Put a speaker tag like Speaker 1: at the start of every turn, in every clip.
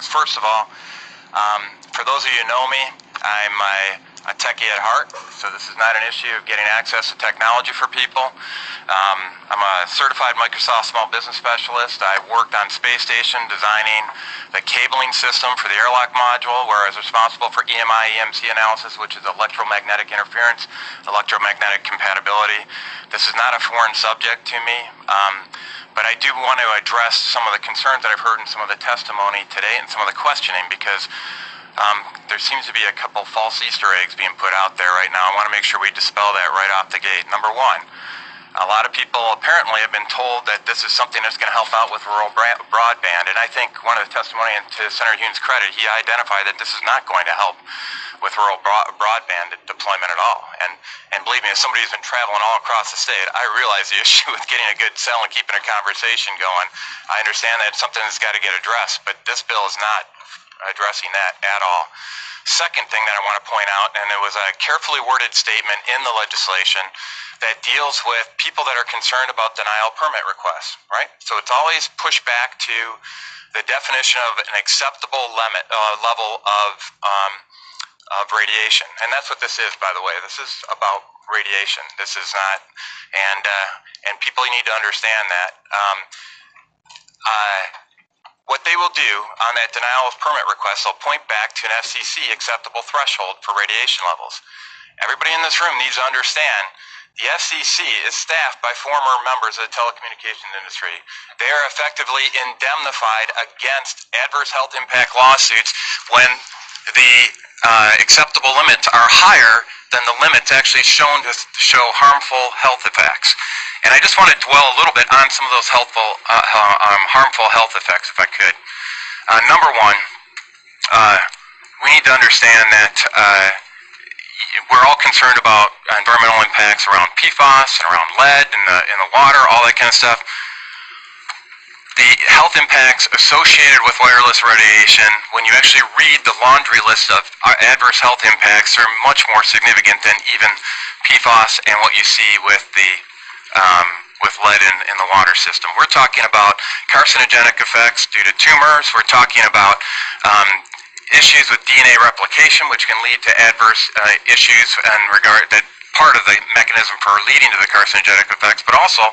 Speaker 1: things. First of all, for those of you who know me, I'm a techie at heart, so this is not an issue of getting access to technology for people. I'm a certified Microsoft Small Business Specialist. I worked on space station designing the cabling system for the airlock module, where I was responsible for EMI/EMC analysis, which is electromagnetic interference, electromagnetic compatibility. This is not a foreign subject to me, but I do want to address some of the concerns that I've heard in some of the testimony today and some of the questioning, because there seems to be a couple false Easter eggs being put out there right now. I want to make sure we dispel that right off the gate. Number one, a lot of people apparently have been told that this is something that's going to help out with rural broadband, and I think one of the testimony, and to Senator Hume's credit, he identified that this is not going to help with rural broadband deployment at all. And believe me, as somebody who's been traveling all across the state, I realize the issue with getting a good cell and keeping a conversation going. I understand that it's something that's got to get addressed, but this bill is not addressing that at all. Second thing that I want to point out, and it was a carefully worded statement in the legislation that deals with people that are concerned about denial permit requests, right? So it's always pushed back to the definition of an acceptable level of radiation, and that's what this is, by the way. This is about radiation. This is not, and people need to understand that. What they will do on that denial of permit request, they'll point back to an FCC acceptable threshold for radiation levels. Everybody in this room needs to understand the FCC is staffed by former members of the telecommunications industry. They are effectively indemnified against adverse health impact lawsuits when the acceptable limits are higher than the limits actually shown to show harmful health effects. And I just want to dwell a little bit on some of those harmful health effects, if I could. Number one, we need to understand that we're all concerned about environmental impacts around PFAS and around lead in the water, all that kind of stuff. The health impacts associated with wireless radiation, when you actually read the laundry list of adverse health impacts, are much more significant than even PFAS and what you see with lead in the water system. We're talking about carcinogenic effects due to tumors. We're talking about issues with DNA replication, which can lead to adverse issues in regard that part of the mechanism for leading to the carcinogenic effects, but also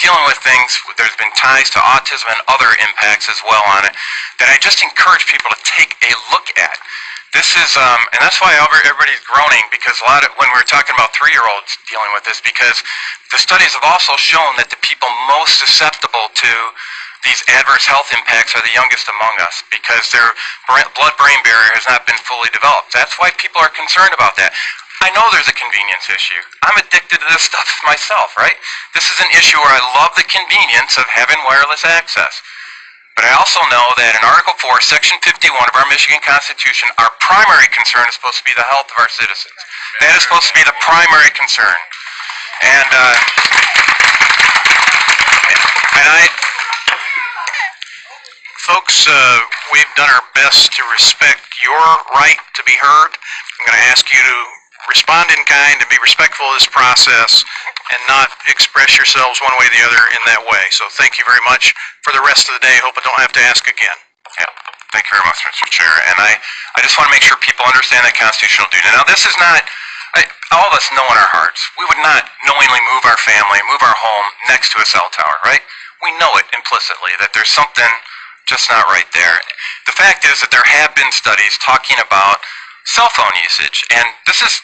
Speaker 1: dealing with things, there's been ties to autism and other impacts as well on it, that I just encourage people to take a look at. This is, and that's why everybody's groaning, because when we're talking about 3-year-olds dealing with this, because the studies have also shown that the people most susceptible to these adverse health impacts are the youngest among us, because their blood-brain barrier has not been fully developed. That's why people are concerned about that. I know there's a convenience issue. I'm addicted to this stuff myself, right? This is an issue where I love the convenience of having wireless access. But I also know that in Article 4, Section 51 of our Michigan Constitution, our primary concern is supposed to be the health of our citizens. That is supposed to be the primary concern. And
Speaker 2: folks, we've done our best to respect your right to be heard. I'm going to ask you to respond in kind and be respectful of this process and not express yourselves one way or the other in that way. So thank you very much for the rest of the day. Hope I don't have to ask again.
Speaker 1: Yeah, thank you very much, Mr. Chair. And I just want to make sure people understand that constitutional duty. Now, this is not, all of us know in our hearts, we would not knowingly move our family, move our home next to a cell tower, right? We know it implicitly that there's something just not right there. The fact is that there have been studies talking about cell phone usage, and this is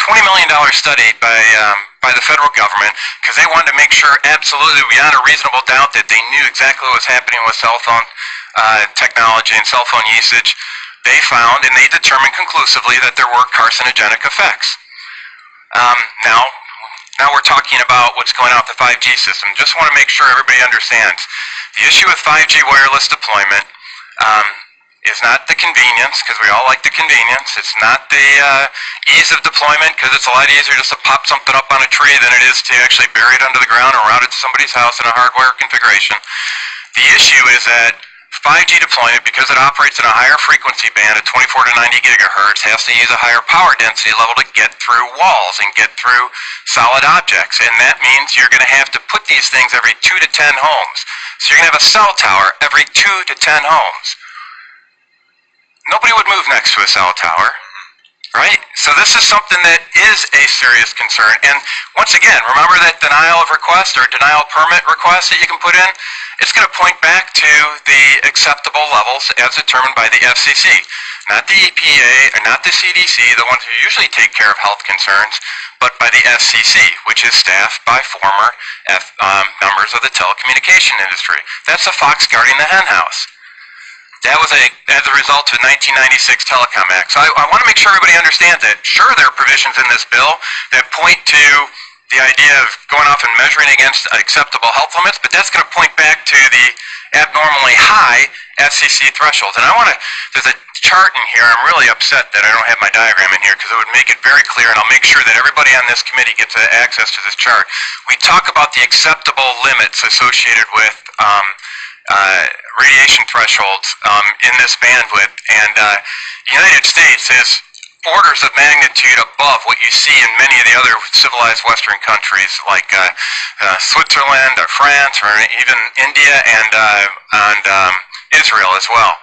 Speaker 1: $20 million study by the federal government, because they wanted to make sure absolutely beyond a reasonable doubt that they knew exactly what was happening with cell phone technology and cell phone usage. They found and they determined conclusively that there were carcinogenic effects. Now we're talking about what's going on with the 5G system. Just want to make sure everybody understands. The issue with 5G wireless deployment is not the convenience, because we all like the convenience. It's not the ease of deployment, because it's a lot easier just to pop something up on a tree than it is to actually bury it under the ground or route it to somebody's house in a hardware configuration. The issue is that 5G deployment, because it operates in a higher frequency band at 24 to 90 gigahertz, has to use a higher power density level to get through walls and get through solid objects. And that means you're going to have to put these things every 2 to 10 homes. So you're going to have a cell tower every 2 to 10 homes. nobody would move next to a cell tower, right? So this is something that is a serious concern. And once again, remember that denial of request or denial of permit request that you can put in? It's going to point back to the acceptable levels as determined by the FCC. Not the EPA or not the CDC, the ones who usually take care of health concerns, but by the FCC, which is staffed by former members of the telecommunication industry. That's the fox guarding the hen house. That was as a result of the 1996 Telecom Act. So I want to make sure everybody understands that. Sure, there are provisions in this bill that point to the idea of going off and measuring against acceptable health limits, but that's going to point back to the abnormally high FCC thresholds. And there's a chart in here. I'm really upset that I don't have my diagram in here because it would make it very clear, and I'll make sure that everybody on this committee gets access to this chart. We talk about the acceptable limits associated with radiation thresholds in this bandwidth, and the United States is orders of magnitude above what you see in many of the other civilized Western countries like Switzerland or France or even India and Israel as well.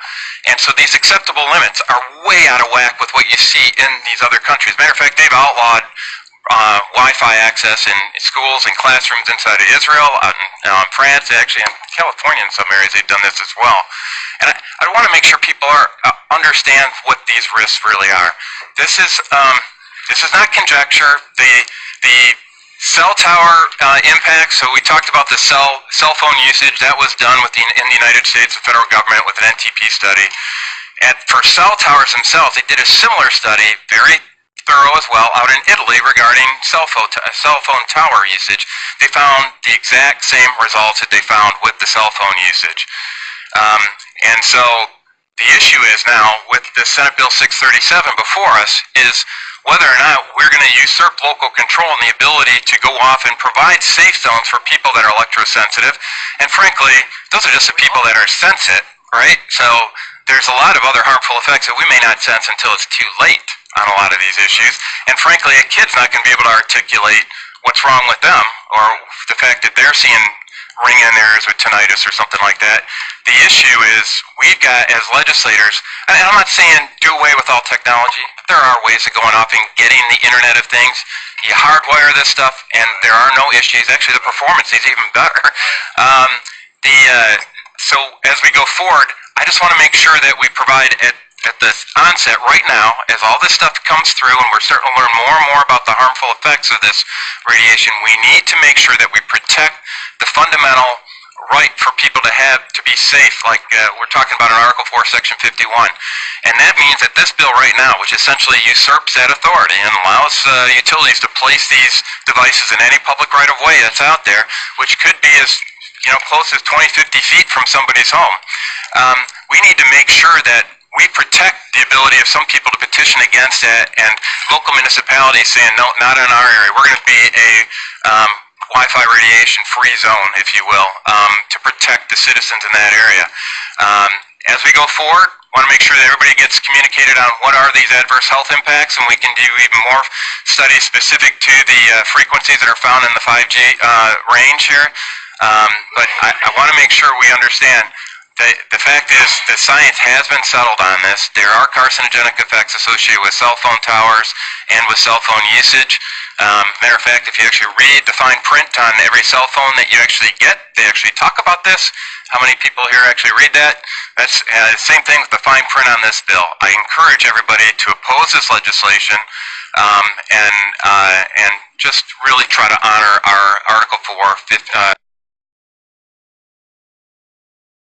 Speaker 1: And so these acceptable limits are way out of whack with what you see in these other countries. Matter of fact, they've outlawed Wi-Fi access in schools and classrooms inside of Israel, France, actually in California in some areas they've done this as well. And I want to make sure people understand what these risks really are. This is not conjecture. The cell tower impact, so we talked about the cell phone usage. That was done in the United States, the federal government, with an NTP study. For cell towers themselves, they did a similar study, very thorough as well, out in Italy regarding cell phone tower usage. They found the exact same results that they found with the cell phone usage. And so the issue is now with the Senate Bill 637 before us is whether or not we're going to usurp local control and the ability to go off and provide safe zones for people that are electrosensitive. And frankly, those are just the people that are sensitive, right? So there's a lot of other harmful effects that we may not sense until it's too late on a lot of these issues. And frankly, a kid's not going to be able to articulate what's wrong with them or the fact that they're seeing ring-in errors with tinnitus or something like that. The issue is we've got, as legislators, and I'm not saying do away with all technology, but there are ways of going off and getting the Internet of Things. You hardwire this stuff, and there are no issues. Actually, the performance is even better. So as we go forward, I just want to make sure that we provide at the onset right now, as all this stuff comes through and we're starting to learn more and more about the harmful effects of this radiation, we need to make sure that we protect the fundamental right for people to be safe, like we're talking about in Article 4, Section 51. And that means that this bill right now, which essentially usurps that authority and allows utilities to place these devices in any public right-of-way that's out there, which could be as close as 20, 50 feet from somebody's home, we need to make sure that we protect the ability of some people to petition against that, and local municipalities saying, no, not in our area. We're going to be a Wi-Fi radiation-free zone, if you will, to protect the citizens in that area. As we go forward, want to make sure that everybody gets communicated on what are these adverse health impacts, and we can do even more studies specific to the frequencies that are found in the 5G range here. But I want to make sure we understand the fact is that science has been settled on this. There are carcinogenic effects associated with cell phone towers and with cell phone usage. Matter of fact, if you actually read the fine print on every cell phone that you actually get, they actually talk about this. How many people here actually read that? That's the same thing with the fine print on this bill. I encourage everybody to oppose this legislation and just really try to honor our Article 4